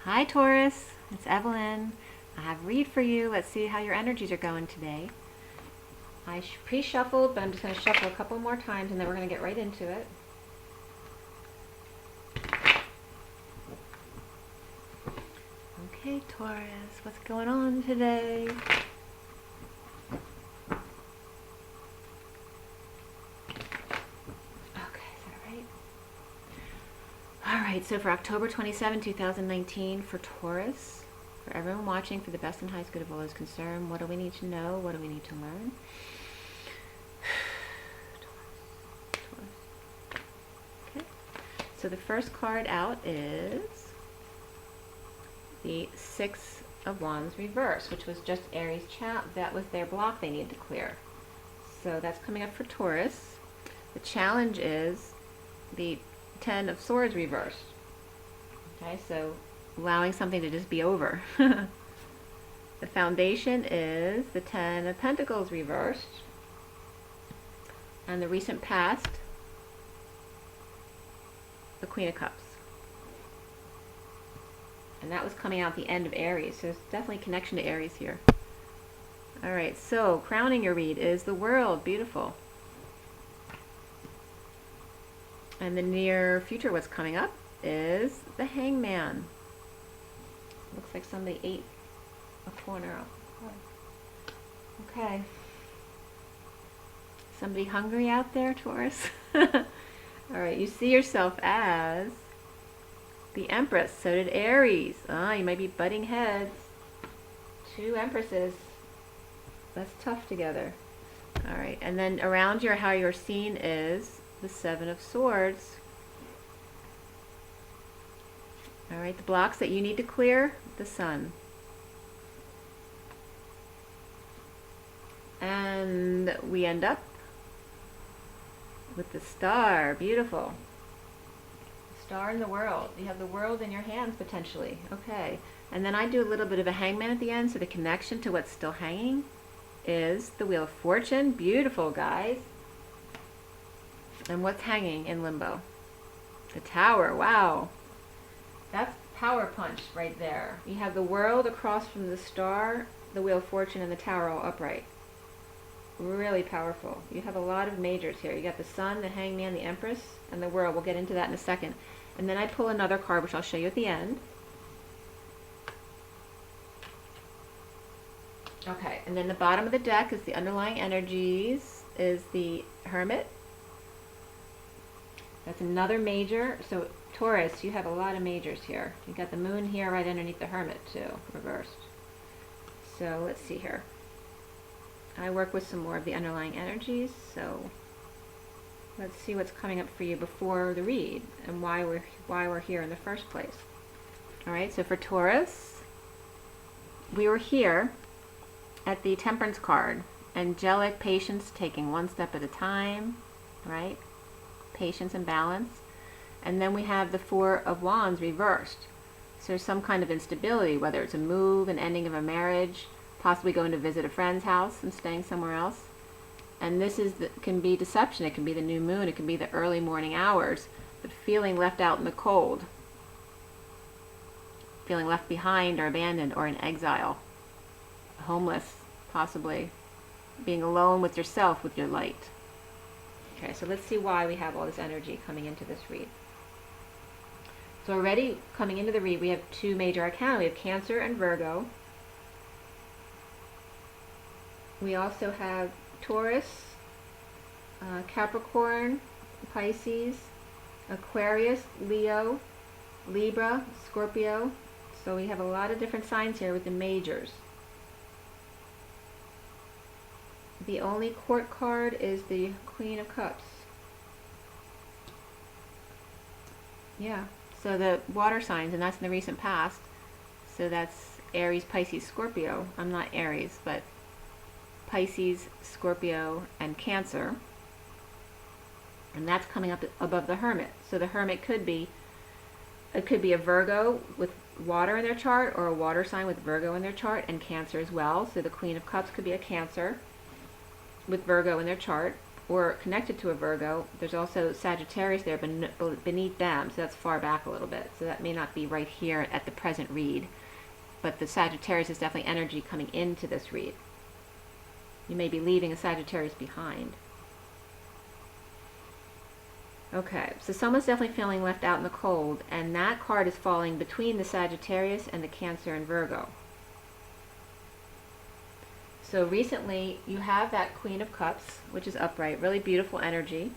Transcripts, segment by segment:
Hi Taurus, it's Evelyn. I have a read for you. Let's see how your energies are going today. I pre-shuffled, but I'm just going to shuffle a couple more times and then we're going to get right into it. Okay, Taurus, what's going on today? Alright, so for October 27, 2019, for Taurus, for everyone watching, for the best and highest good of all is concerned, what do we need to know? What do we need to learn? Okay, so the first card out is the Six of Wands reverse, which was just Aries chat. That was their block they needed to clear. So that's coming up for Taurus. The challenge is the Ten of Swords reversed. Okay, so allowing something to just be over. The foundation is the Ten of Pentacles reversed. And the recent past, the Queen of Cups. And that was coming out the end of Aries, so there's definitely connection to Aries here. Alright, so crowning your read is the World. Beautiful. And the near future, what's coming up, is the Hangman. Looks like somebody ate a corner up. Okay. Somebody hungry out there, Taurus? Alright, you see yourself as the Empress. So did Aries. Ah, you might be butting heads. Two Empresses. That's tough together. Alright, and then around you, how you're seen is the Seven of Swords. Alright, the blocks that you need to clear, the Sun. And we end up with the Star. Beautiful. Star in the world. You have the world in your hands potentially. Okay. And then I do a little bit of a hangman at the end, so the connection to what's still hanging is the Wheel of Fortune. Beautiful, guys. And what's hanging in limbo? The Tower. Wow. That's power punch right there. You have the world across from the Star, the Wheel of Fortune, and the Tower all upright. Really powerful. You have a lot of majors here. You got the Sun, the Hangman, the Empress, and the World. We'll get into that in a second. And then I pull another card, which I'll show you at the end. Okay, and then the bottom of the deck is the underlying energies, is the Hermit. That's another major. So Taurus, you have a lot of majors here. You got the Moon here right underneath the Hermit too, reversed. So let's see here. I work with some more of the underlying energies, so let's see what's coming up for you before the read and why we're here in the first place. All right, so for Taurus, we were here at the Temperance card. Angelic patience, taking one step at a time, right? Patience and balance. And then we have the Four of Wands reversed. So there's some kind of instability, whether it's a move, an ending of a marriage, possibly going to visit a friend's house and staying somewhere else. And this is can be deception. It can be the new moon. It can be the early morning hours, but feeling left out in the cold, feeling left behind or abandoned or in exile, homeless, possibly being alone with yourself, with your light. Okay, so let's see why we have all this energy coming into this read. So already coming into the read, we have two major arcana. We have Cancer and Virgo. We also have Taurus, Capricorn, Pisces, Aquarius, Leo, Libra, Scorpio. So we have a lot of different signs here with the majors. The only court card is the Queen of Cups. Yeah, so the water signs, and that's in the recent past. So that's Aries, Pisces, Scorpio. I'm not Aries, but Pisces, Scorpio, and Cancer. And that's coming up above the Hermit. So the Hermit could be a Virgo with water in their chart, or a water sign with Virgo in their chart, and Cancer as well. So the Queen of Cups could be a Cancer with Virgo in their chart. or connected to a Virgo. There's also Sagittarius there beneath them, so that's far back a little bit. So that may not be right here at the present read, but the Sagittarius is definitely energy coming into this read. You may be leaving a Sagittarius behind. Okay, so someone's definitely feeling left out in the cold, and that card is falling between the Sagittarius and the Cancer and Virgo. So recently, you have that Queen of Cups, which is upright, really beautiful energy.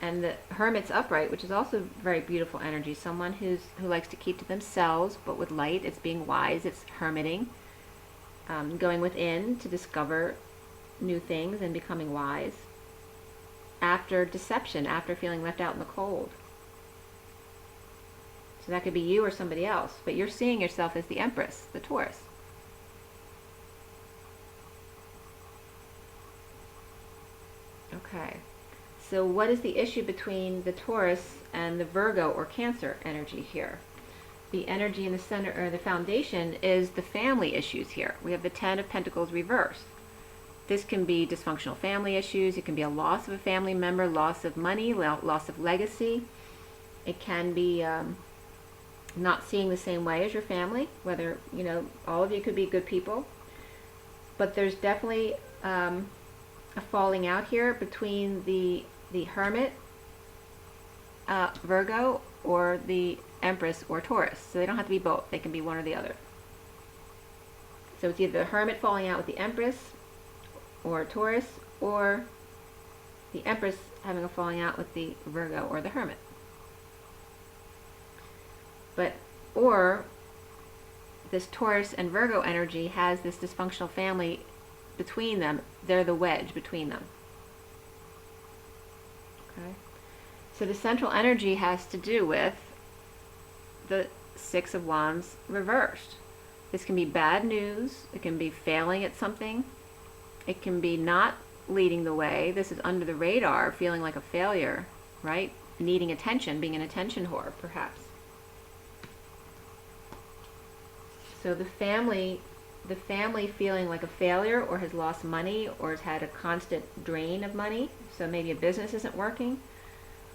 And the Hermit's upright, which is also very beautiful energy. Someone who likes to keep to themselves, but with light. It's being wise, it's hermiting, going within to discover new things and becoming wise. After deception, after feeling left out in the cold. So that could be you or somebody else, but you're seeing yourself as the Empress, the Taurus. Okay, so what is the issue between the Taurus and the Virgo or Cancer energy here? The energy in the center, or the foundation, is the family issues here. We have the Ten of Pentacles reversed. This can be dysfunctional family issues. It can be a loss of a family member, loss of money, loss of legacy. It can be not seeing the same way as your family, whether, you know, all of you could be good people. But there's definitely a falling out here between the Hermit, Virgo, or the Empress or Taurus. So they don't have to be both. They can be one or the other. So it's either the Hermit falling out with the Empress or Taurus, or the Empress having a falling out with the Virgo or the Hermit. Or this Taurus and Virgo energy has this dysfunctional family between them. They're the wedge between them. Okay. So the central energy has to do with the Six of Wands reversed. This can be bad news. It can be failing at something. It can be not leading the way. This is under the radar, feeling like a failure, right? Needing attention, being an attention whore, perhaps. So the family feeling like a failure, or has lost money, or has had a constant drain of money. So maybe a business isn't working,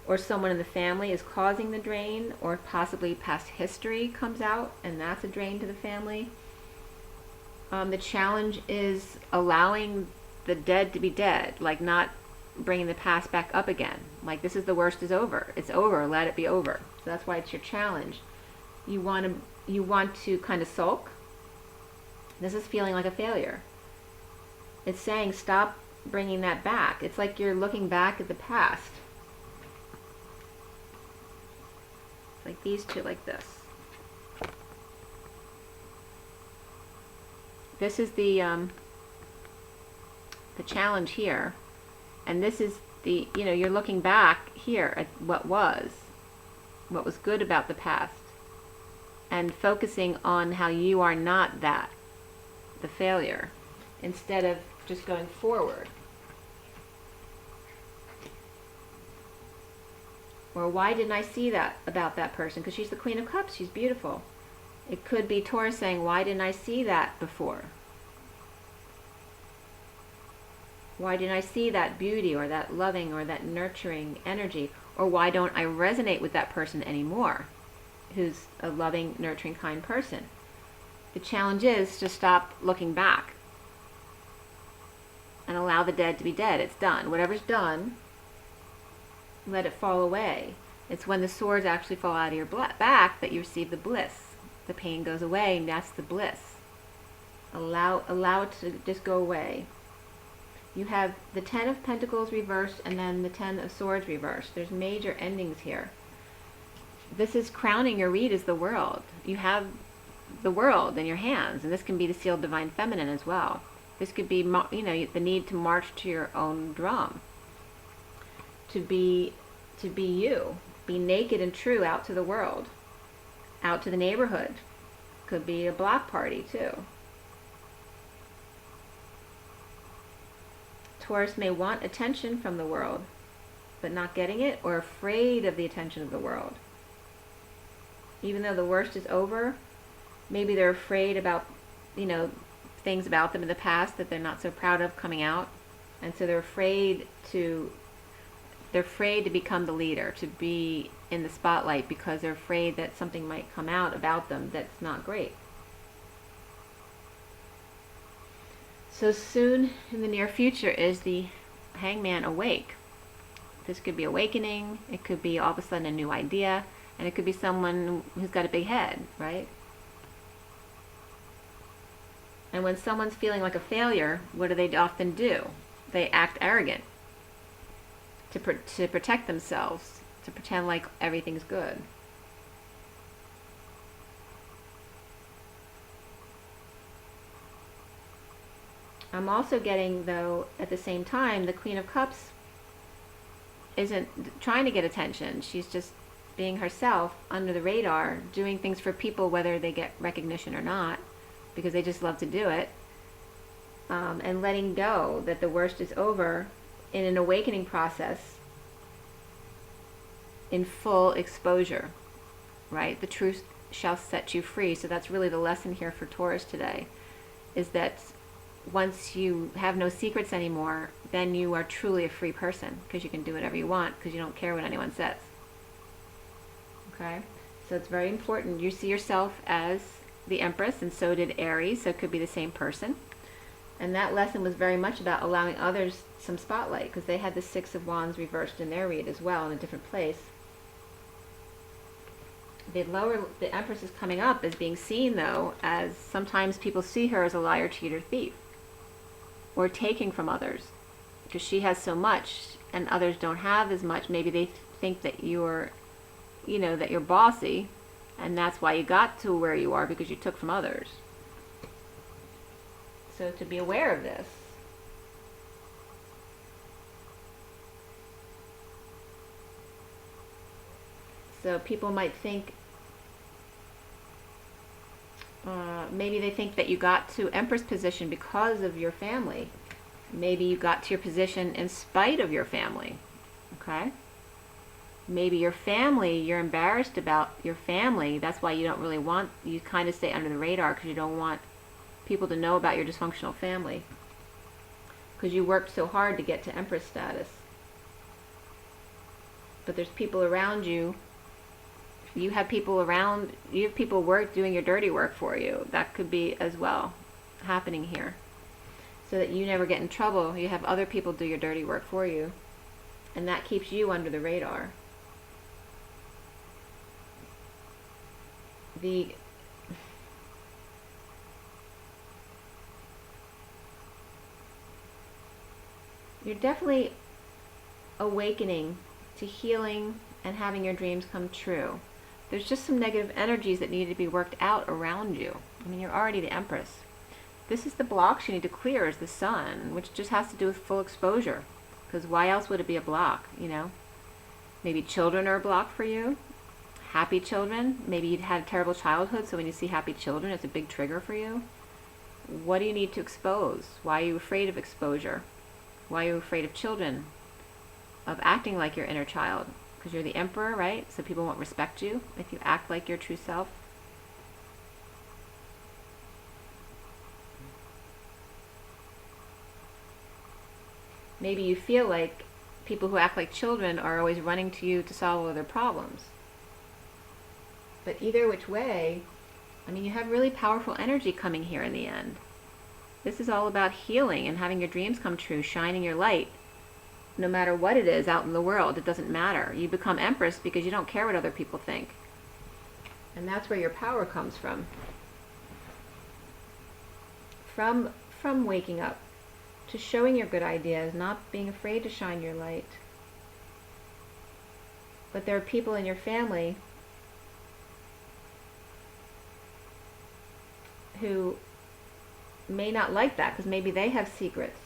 or someone in the family is causing the drain, or possibly past history comes out, and that's a drain to the family. The challenge is allowing the dead to be dead, like not bringing the past back up again. Like, this is the worst is over. It's over. Let it be over. So that's why it's your challenge. You want to kind of sulk. This is feeling like a failure. It's saying stop bringing that back. It's like you're looking back at the past. Like these two, like this. This is the challenge here, and this is the, you know, you're looking back here at what was good about the past, and focusing on how you are not that, the failure, instead of just going forward. Or why didn't I see that about that person? Because she's the Queen of Cups. She's beautiful. It could be Taurus saying, why didn't I see that before? Why didn't I see that beauty, or that loving, or that nurturing energy? Or why don't I resonate with that person anymore, who's a loving, nurturing, kind person? The challenge is to stop looking back and allow the dead to be dead. It's done. Whatever's done, let it fall away. It's when the swords actually fall out of your back that you receive the bliss. The pain goes away, and that's the bliss. Allow it to just go away. You have the Ten of Pentacles reversed, and then the Ten of Swords reversed. There's major endings here. This is crowning your read as the world. You have the world in your hands, and this can be the sealed divine feminine as well. This could be, you know, the need to march to your own drum. To be you. Be naked and true out to the world. Out to the neighborhood. Could be a block party too. Taurus may want attention from the world, but not getting it, or afraid of the attention of the world. Even though the worst is over, maybe they're afraid about, you know, things about them in the past that they're not so proud of coming out, And so they're afraid to become the leader, to be in the spotlight, because they're afraid that something might come out about them that's not great. So soon in the near future is the Hangman awake. This could be awakening, it could be all of a sudden a new idea, and it could be someone who's got a big head, right? And when someone's feeling like a failure, what do they often do? They act arrogant to protect themselves, to pretend like everything's good. I'm also getting, though, at the same time, the Queen of Cups isn't trying to get attention. She's just being herself under the radar, doing things for people whether they get recognition or not, because they just love to do it, and letting go that the worst is over in an awakening process in full exposure, right? The truth shall set you free. So that's really the lesson here for Taurus today, is that once you have no secrets anymore, then you are truly a free person, because you can do whatever you want, because you don't care what anyone says. Okay? So it's very important. You see yourself as the Empress, and so did Aries, so it could be the same person. And that lesson was very much about allowing others some spotlight, because they had the Six of Wands reversed in their read as well, in a different place. The Empress is coming up as being seen, though, as sometimes people see her as a liar, cheater, thief, or taking from others, because she has so much and others don't have as much. Maybe they think that you're, that you're bossy, and that's why you got to where you are, because you took from others. So to be aware of this. So people might think, maybe they think that you got to Empress position because of your family. Maybe you got to your position in spite of your family. Okay? Maybe your family, you're embarrassed about your family. That's why you don't really want, you kind of stay under the radar, because you don't want people to know about your dysfunctional family, because you worked so hard to get to Empress status. But there's people around you. You have people doing your dirty work for you. That could be as well happening here. So that you never get in trouble. You have other people do your dirty work for you. And that keeps you under the radar. You're definitely awakening to healing and having your dreams come true. There's just some negative energies that need to be worked out around you. I mean, you're already the Empress. This is the blocks you need to clear, is the Sun, which just has to do with full exposure. Because why else would it be a block, Maybe children are a block for you. Happy children. Maybe you'd had a terrible childhood, so when you see happy children, it's a big trigger for you. What do you need to expose? Why are you afraid of exposure? Why are you afraid of children? Of acting like your inner child? Because you're the Emperor, right? So people won't respect you if you act like your true self. Maybe you feel like people who act like children are always running to you to solve all their problems. But either which way, I mean, you have really powerful energy coming here in the end. This is all about healing and having your dreams come true, shining your light. No matter what it is out in the world, it doesn't matter. You become Empress because you don't care what other people think. And that's where your power comes from. From waking up to showing your good ideas, not being afraid to shine your light. But there are people in your family who may not like that, because maybe they have secrets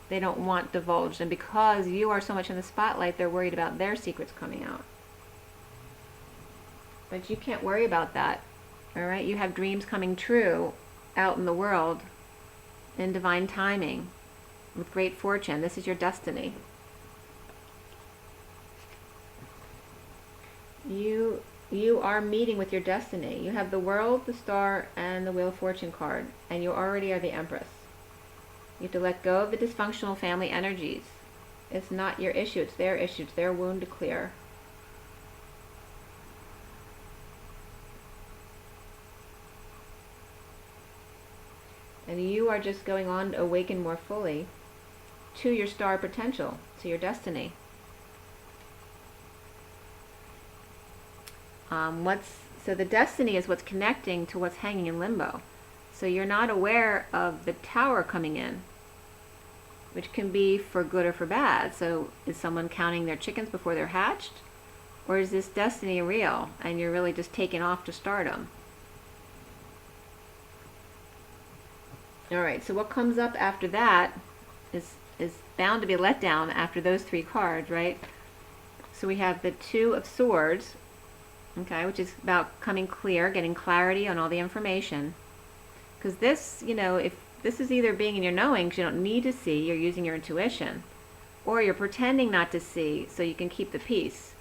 they don't want divulged, and because you are so much in the spotlight, they're worried about their secrets coming out. But you can't worry about that, all right? You have dreams coming true out in the world in divine timing with great fortune. This is your destiny. You are meeting with your destiny. You have the World, the Star, and the Wheel of Fortune card, and you already are the Empress. You have to let go of the dysfunctional family energies. It's not your issue, it's their issue, it's their wound to clear. And you are just going on to awaken more fully to your star potential, to your destiny. So the destiny is what's connecting to what's hanging in limbo. So you're not aware of the tower coming in, which can be for good or for bad. So is someone counting their chickens before they're hatched? Or is this destiny real and you're really just taken off to stardom? Alright, so what comes up after that is bound to be a letdown after those three cards, right? So we have the Two of Swords, okay, which is about coming clear, getting clarity on all the information. Because this, you know, if this is either being in your knowing, because you don't need to see, you're using your intuition, or you're pretending not to see so you can keep the peace.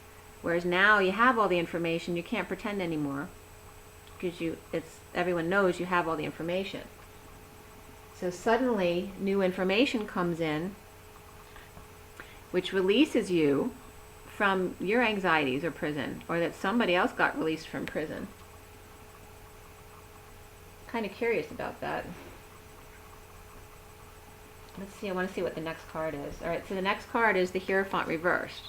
Whereas now you have all the information, you can't pretend anymore, because everyone knows you have all the information. So suddenly new information comes in, which releases you from your anxieties or prison, or that somebody else got released from prison. Kind of curious about that. Let's see, I want to see what the next card is. Alright, so the next card is the Hierophant reversed.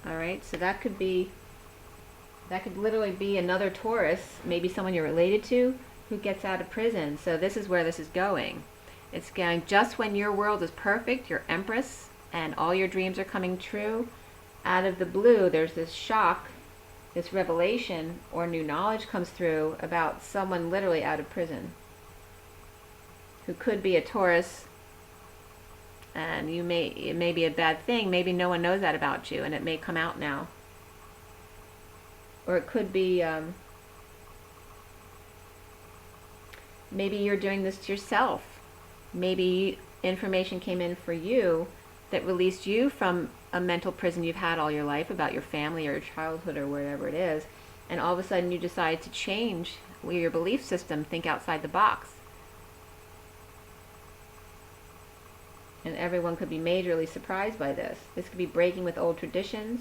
Alright, so that could literally be another Taurus, maybe someone you're related to, who gets out of prison. So this is where this is going. It's going just when your world is perfect, your Empress, and all your dreams are coming true. Out of the blue, there's this shock, this revelation, or new knowledge comes through about someone literally out of prison, who could be a Taurus, and it may be a bad thing. Maybe no one knows that about you, and it may come out now. Or it could be, maybe you're doing this to yourself. Maybe information came in for you that released you from a mental prison you've had all your life about your family or your childhood or wherever it is, and all of a sudden you decide to change your belief system, think outside the box. And everyone could be majorly surprised by this. This could be breaking with old traditions.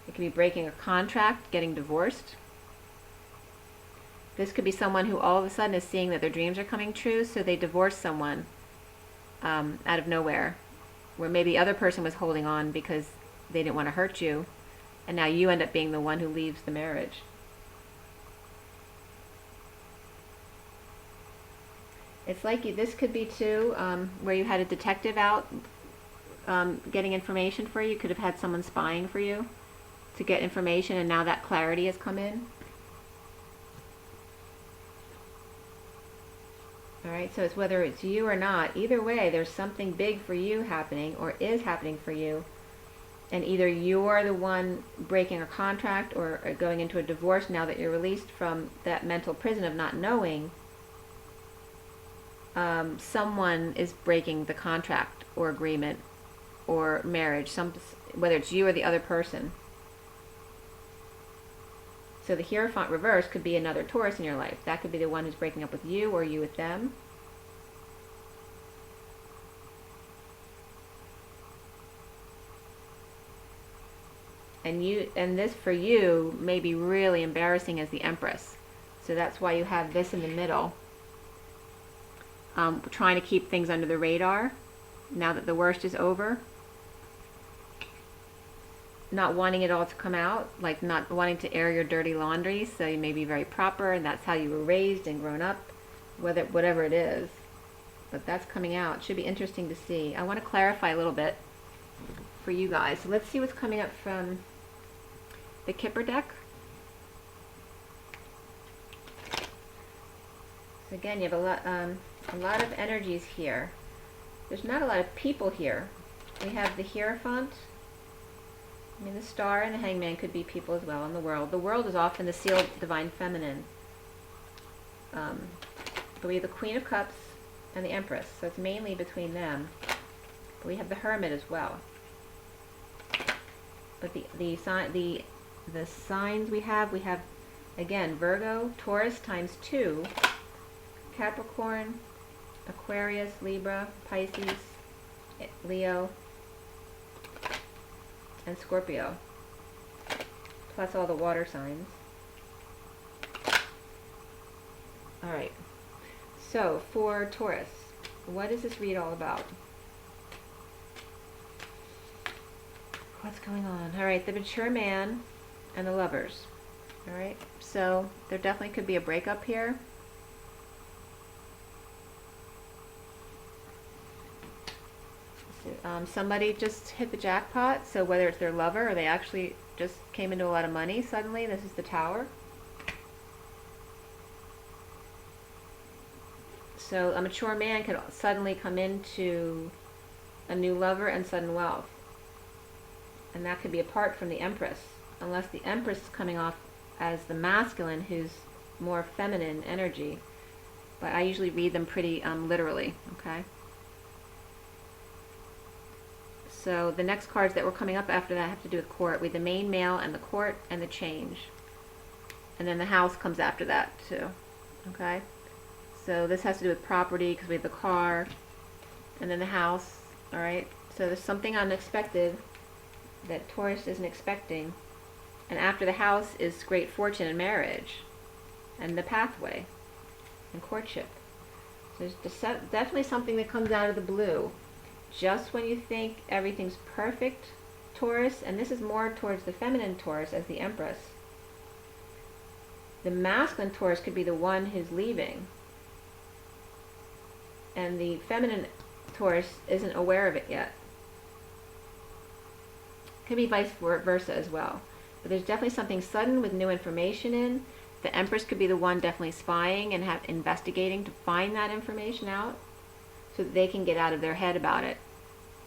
It could be breaking a contract, getting divorced. This could be someone who all of a sudden is seeing that their dreams are coming true, so they divorce someone out of nowhere, where maybe the other person was holding on because they didn't want to hurt you, and now you end up being the one who leaves the marriage. It's like this could be too, where you had a detective out getting information for you. You could have had someone spying for you to get information, and now that clarity has come in. Alright, so it's whether it's you or not, either way there's something big for you happening, or is happening for you, and either you're the one breaking a contract or going into a divorce now that you're released from that mental prison of not knowing. Someone is breaking the contract or agreement or marriage, whether it's you or the other person. So the Hierophant reverse could be another Taurus in your life. That could be the one who's breaking up with you, or you with them. And this for you may be really embarrassing as the Empress. So that's why you have this in the middle. Trying to keep things under the radar now that the worst is over. Not wanting it all to come out, like not wanting to air your dirty laundry, so you may be very proper, and that's how you were raised and grown up, whatever it is. But that's coming out. It should be interesting to see. I want to clarify a little bit for you guys. So let's see what's coming up from the KIPPER deck. So again, you have a lot of energies here. There's not a lot of people here. We have the Hierophant. I mean, the Star and the Hangman could be people as well in the world. The world is often the sealed divine feminine. But we have the Queen of Cups and the Empress, so it's mainly between them. But we have the Hermit as well. But the signs we have again Virgo, Taurus times 2, Capricorn, Aquarius, Libra, Pisces, Leo, and Scorpio, plus all the water signs. Alright, so for Taurus, what is this read all about? What's going on? Alright, the mature man and the lovers. Alright, so there definitely could be a breakup here. Somebody just hit the jackpot, so whether it's their lover or they actually just came into a lot of money suddenly. This is the Tower. So a mature man could suddenly come into a new lover and sudden wealth. And that could be apart from the Empress, unless the Empress is coming off as the masculine, who's more feminine energy. But I usually read them pretty literally, okay? So the next cards that were coming up after that have to do with court. We have the main male and the court and the change. And then the house comes after that too, okay? So this has to do with property because we have the car and then the house, all right? So there's something unexpected that Taurus isn't expecting. And after the house is great fortune and marriage and the pathway and courtship. So there's definitely something that comes out of the blue. Just when you think everything's perfect, Taurus, and this is more towards the feminine Taurus as the Empress. The masculine Taurus could be the one who's leaving. And the feminine Taurus isn't aware of it yet. Could be vice versa as well. But there's definitely something sudden with new information in. The Empress could be the one definitely spying and investigating to find that information out, so that they can get out of their head about it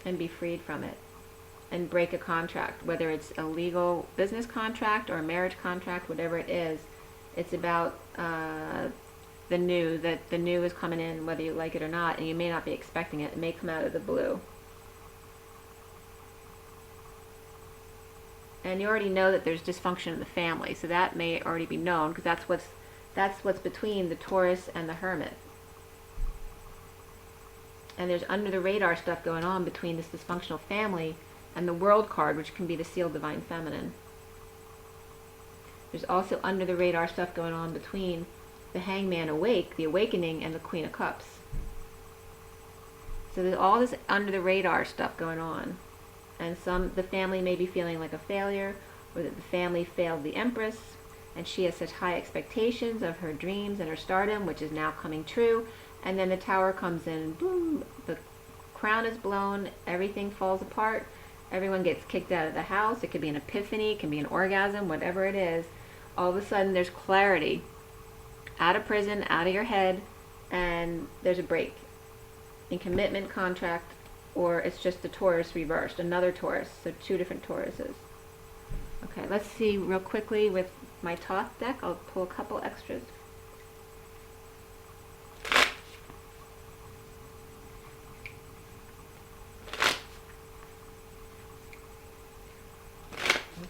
and be freed from it and break a contract, whether it's a legal business contract or a marriage contract, whatever it is. It's about the new is coming in, whether you like it or not, and you may not be expecting it. It may come out of the blue. And you already know that there's dysfunction in the family, so that may already be known, because that's what's between the Taurus and the Hermit. And there's under the radar stuff going on between this dysfunctional family and the World card, which can be the sealed divine feminine. There's also under the radar stuff going on between the Hangman awake, the awakening, and the Queen of Cups. So there's all this under the radar stuff going on. And the family may be feeling like a failure, or that the family failed the Empress, and she has such high expectations of her dreams and her stardom, which is now coming true. And then the Tower comes in, boom, the crown is blown, everything falls apart, everyone gets kicked out of the house. It could be an epiphany, it can be an orgasm, whatever it is. All of a sudden there's clarity. Out of prison, out of your head, and there's a break in commitment, contract, or it's just the Taurus reversed, another Taurus, so two different Tauruses. Okay, let's see real quickly with my Thoth deck. I'll pull a couple extras.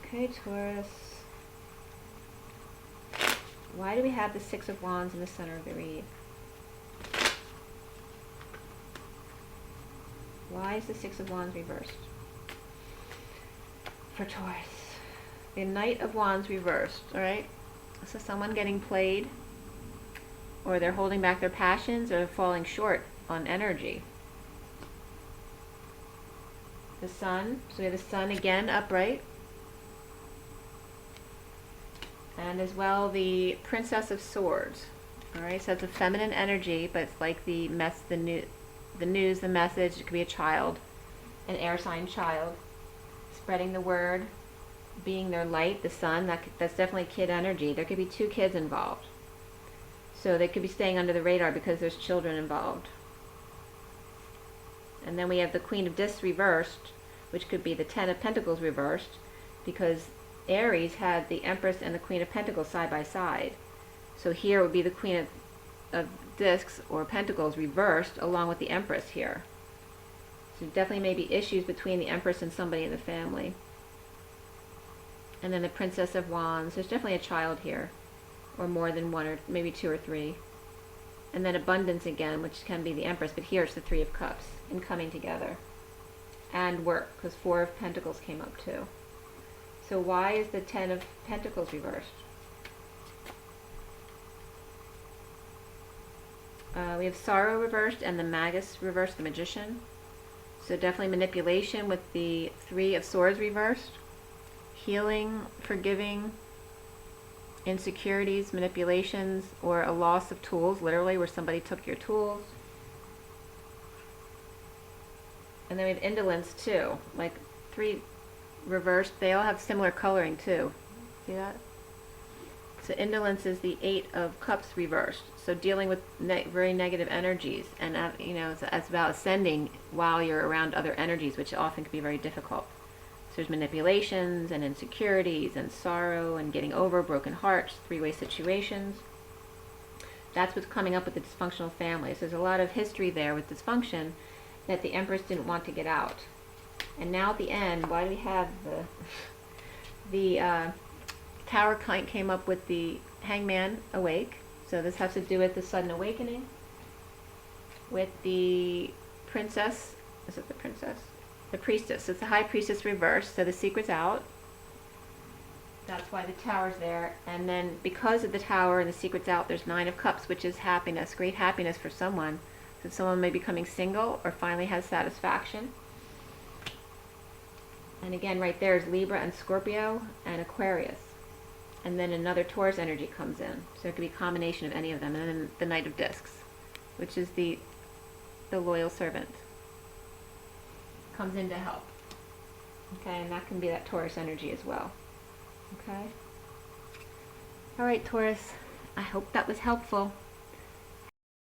Okay, Taurus. Why do we have the Six of Wands in the center of the read? Why is the Six of Wands reversed? For Taurus. The Knight of Wands reversed, alright? So someone getting played, or they're holding back their passions, or falling short on energy. The Sun, so we have the Sun again upright. And as well the Princess of Swords. Alright, so it's a feminine energy, but it's like the news, the message. It could be a child, an air sign child, spreading the word, being their light, the sun. That's definitely kid energy. There could be two kids involved. So they could be staying under the radar because there's children involved. And then we have the Queen of Discs reversed, which could be the Ten of Pentacles reversed, because Aries had the Empress and the Queen of Pentacles side by side. So here would be the Queen of Discs or Pentacles reversed along with the Empress here. So definitely maybe issues between the Empress and somebody in the family. And then the Princess of Wands. There's definitely a child here, or more than one, or maybe two or three. and then abundance again, which can be the Empress, but here it's the Three of Cups and coming together. And work, because Four of Pentacles came up too. So why is the Ten of Pentacles reversed? We have sorrow reversed and the Magus reversed, the Magician. So definitely manipulation with the Three of Swords reversed. Healing, forgiving, insecurities, manipulations, or a loss of tools, literally, where somebody took your tools. And then we have indolence too, like 3 reversed. They all have similar coloring too. See that? So indolence is the 8 of Cups reversed. So dealing with very negative energies, and you know, it's about ascending while you're around other energies, which often can be very difficult. So there's manipulations and insecurities and sorrow and getting over broken hearts, three-way situations. That's what's coming up with the dysfunctional families. There's a lot of history there with dysfunction that the Empress didn't want to get out. And now at the end, why do we have the Tower came up with the Hangman awake. So this has to do with the sudden awakening. With the Princess, is it the Princess? The Priestess. It's the High Priestess reversed, so the secret's out. That's why the Tower's there. And then because of the Tower and the secret's out, there's 9 of Cups, which is happiness, great happiness for someone. So someone may be becoming single or finally has satisfaction. And again, right there is Libra and Scorpio and Aquarius. And then another Taurus energy comes in. So it could be a combination of any of them. And then the Knight of Discs, which is the loyal servant, comes in to help. Okay, and that can be that Taurus energy as well. Okay? All right, Taurus. I hope that was helpful.